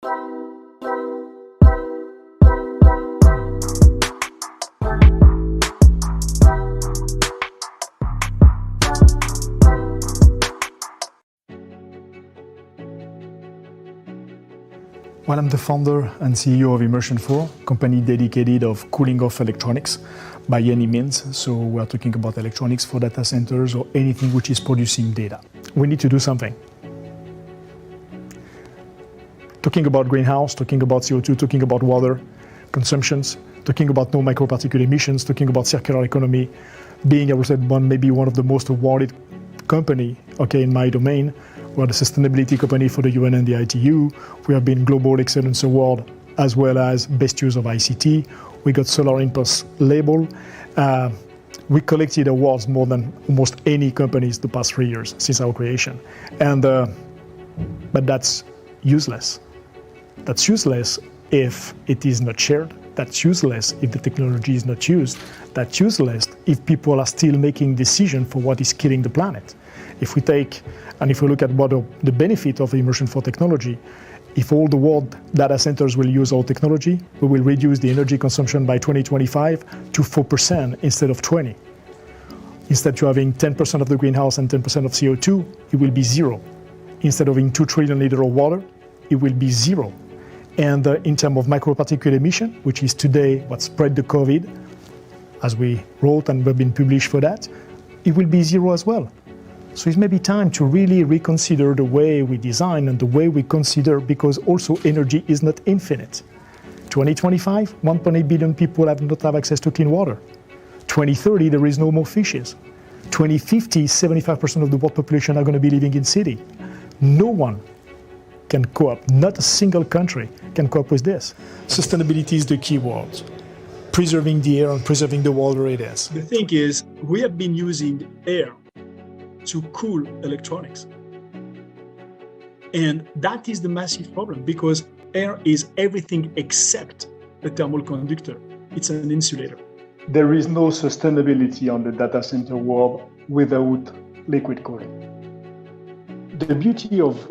Well, I'm the founder and CEO of Immersion4, company dedicated of cooling off electronics by any means. So we're talking about electronics for data centers or anything which is producing data. We need to do something. Talking about greenhouse, talking about CO2, talking about water consumptions, talking about no microparticle emissions, talking about circular economy, being, I would say, maybe one of the most awarded company, in my domain. We're the sustainability company for the UN and the ITU. We have been Global Excellence Award as well as Best Use of ICT. We got Solar Impulse label. We collected awards more than almost any companies the past 3 years since our creation. But that's useless. That's useless if it is not shared. That's useless if the technology is not used. That's useless if people are still making decisions for what is killing the planet. If we look at what the benefit of Immersion4 technology, if all the world data centers will use our technology, we will reduce the energy consumption by 2025 to 4% instead of 20. Instead of having 10% of the greenhouse and 10% of CO2, it will be zero. Instead of having 2 trillion liters of water, it will be zero. And in terms of microparticle emission, which is today what spread the COVID, as we wrote and we've been published for that, it will be zero as well. So it may be time to really reconsider the way we design and the way we consider, because also energy is not infinite. 2025, 1.8 billion people not have access to clean water. 2030, there is no more fishes. 2050, 75% of the world population are going to be living in city. No one can cope, not a single country can cope with this. Sustainability is the key word. Preserving the air and preserving the water it is. The thing is, we have been using air to cool electronics. And that is the massive problem, because air is everything except a thermal conductor. It's an insulator. There is no sustainability on the data center world without liquid cooling. The beauty of,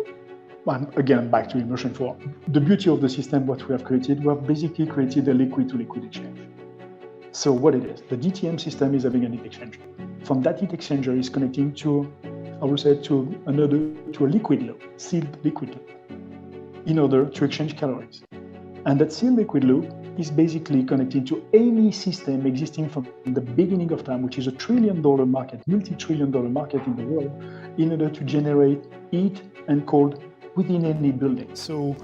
again, back to Immersion4, the beauty of the system, what we have created, we have basically created a liquid-to-liquid exchange. So what it is, the DTM system is having a heat exchanger. From that heat exchanger is connecting to, to a liquid loop, sealed liquid loop, in order to exchange calories. And that sealed liquid loop is basically connecting to any system existing from the beginning of time, which is $1 trillion market, multi-trillion-dollar market in the world, in order to generate heat and cold within any building. So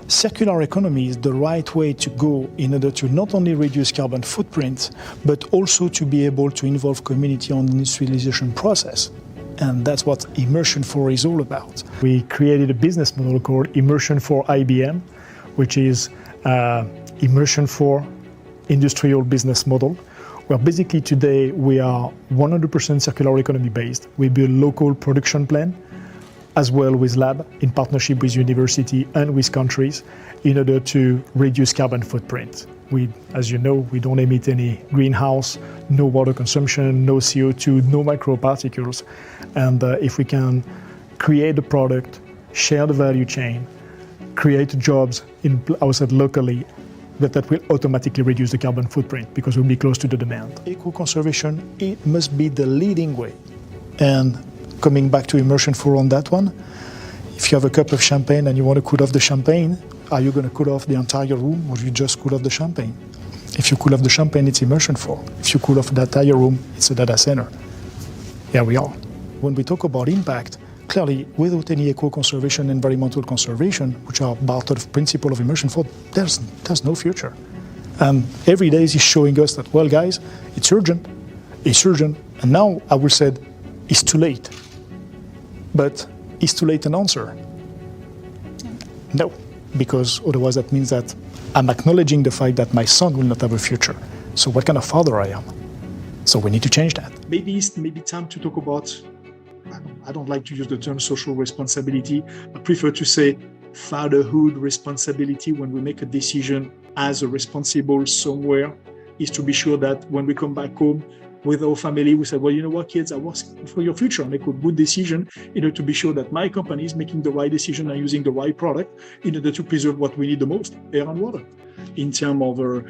circular economy is the right way to go in order to not only reduce carbon footprint, but also to be able to involve community on the industrialization process. And that's what Immersion4 is all about. We created a business model called Immersion4 IBM, which is Immersion4 industrial business model, where basically today we are 100% circular economy based. We build local production plan, as well with lab in partnership with university and with countries in order to reduce carbon footprint. As you know, we don't emit any greenhouse, no water consumption, no CO2, no microparticles. And if we can create the product, share the value chain, create jobs locally, that will automatically reduce the carbon footprint because we'll be close to the demand. Eco-conservation, it must be the leading way. And coming back to Immersion4 on that one, if you have a cup of champagne and you want to cool off the champagne, are you going to cool off the entire room, or you just cool off the champagne? If you cool off the champagne, it's Immersion4. If you cool off the entire room, it's a data center. Here we are. When we talk about impact, clearly, without any eco-conservation, environmental conservation, which are part of the principle of Immersion4, there's no future. And every day is showing us that, well, guys, it's urgent, and now I will say it's too late. But is too late an answer? No, because otherwise that means that I'm acknowledging the fact that my son will not have a future. So what kind of father I am? So we need to change that. Maybe it's time to talk about, I don't like to use the term social responsibility. I prefer to say fatherhood responsibility. When we make a decision as a responsible somewhere, is to be sure that when we come back home, with our family, we said, well, you know what, kids, I was for your future, make a good decision, to be sure that my company is making the right decision and using the right product in order to preserve what we need the most, air and water. In terms of our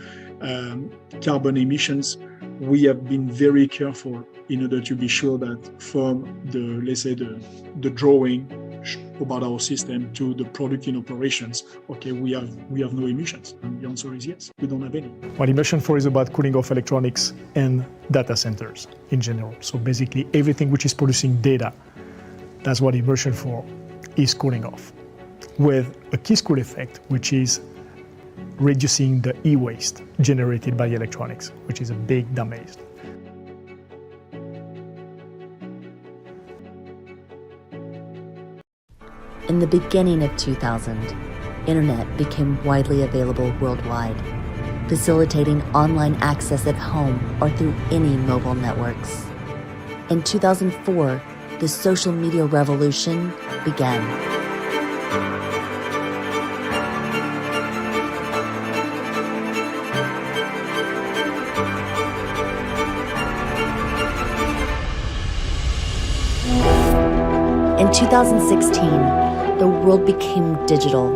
carbon emissions, we have been very careful in order to be sure that from the, let's say, the drawing about our system to the product in operations, okay, we have no emissions. And the answer is yes, we don't have any. Well, Immersion4 is about cooling off electronics and data centers in general. So basically everything which is producing data, that's what Immersion4 is cooling off, with a key school effect, which is reducing the e-waste generated by electronics, which is a big damage. In the beginning of 2000, internet became widely available worldwide, facilitating online access at home or through any mobile networks. In 2004, the social media revolution began. In 2016, the world became digital.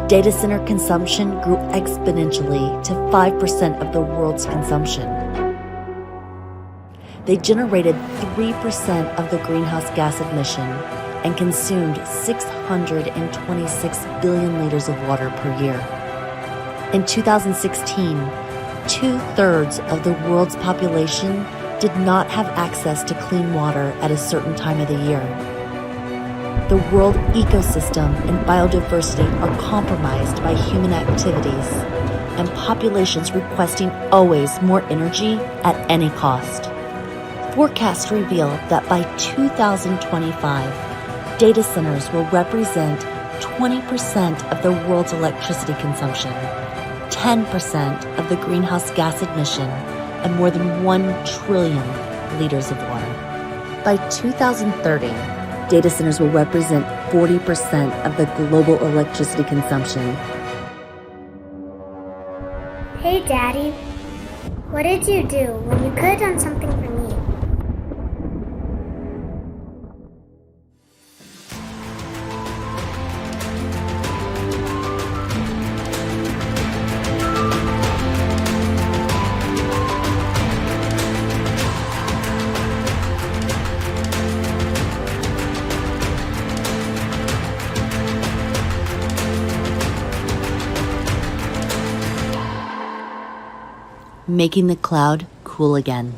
Data center consumption grew exponentially to 5% of the world's consumption. They generated 3% of the greenhouse gas emission and consumed 626 billion liters of water per year. In 2016, 2/3 of the world's population did not have access to clean water at a certain time of the year. The world ecosystem and biodiversity are compromised by human activities, and populations requesting always more energy at any cost. Forecasts reveal that by 2025, data centers will represent 20% of the world's electricity consumption, 10% of the greenhouse gas emission, and more than 1 trillion liters of water. By 2030, data centers will represent 40% of the global electricity consumption. Hey, Daddy. What did you do when you could have done something for me? Making the cloud cool again.